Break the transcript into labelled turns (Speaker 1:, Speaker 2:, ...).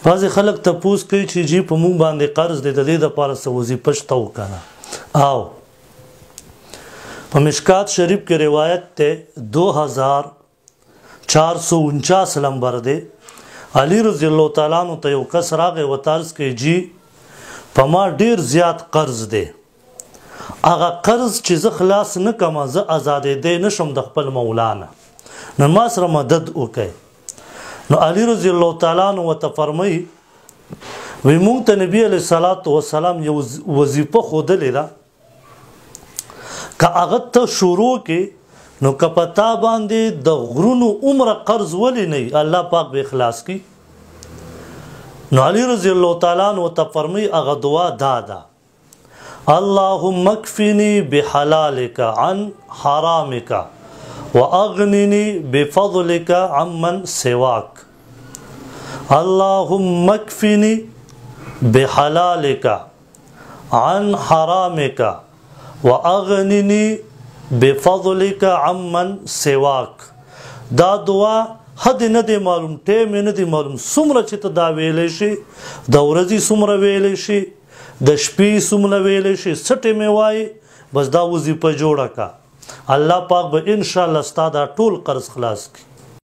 Speaker 1: بعضې خلک تپوس کوي چې جی په موږ باندې قرض دی د دې دپاره څه وظیفه شته وکنه او په مشکات شریف کې روایت دی 2449 نمبر دی علی رضی الله تعالی عنہ ته یو کس راغی و طرز کوي جی په ما ډیر زیات قرض دی هغه قرض چې زه خلاص نه کړم زه ازادېدی نشم د خپل مولا نه نو ما سره مدد وکړئ نو علی رضی الله تعالی عنہ ورته فرمایي وی مونږ ته نبي علیه الصلاة والسلام یو وظیفه ښودلې ده که هغه ته شروع کې نو که په تا باندې د غرونو عمره قرض ولې نه الله پاک به اخلاص کړي نو علی رضی الله تعالی عنہ ورته فرمایي هغه دعا دا ده اللهم اکفنی بحلالک عن حرامک واغننی بفضلک عمن سواک اللهم اکفنی بحلالک عن حرامک واغننی بفضلک عمن سواک دا دعا حد نه دی معلوم ټیم نه دی معلوم څومره چې ته دا ویلی شي د ورځې څومره ویلی شي د شپې څومره ویلی شي څه ټیمې وایي بس دا وظیفه جوړه کا الله پاک به انشاءالله ستا دا ټول قرض خلاص کړي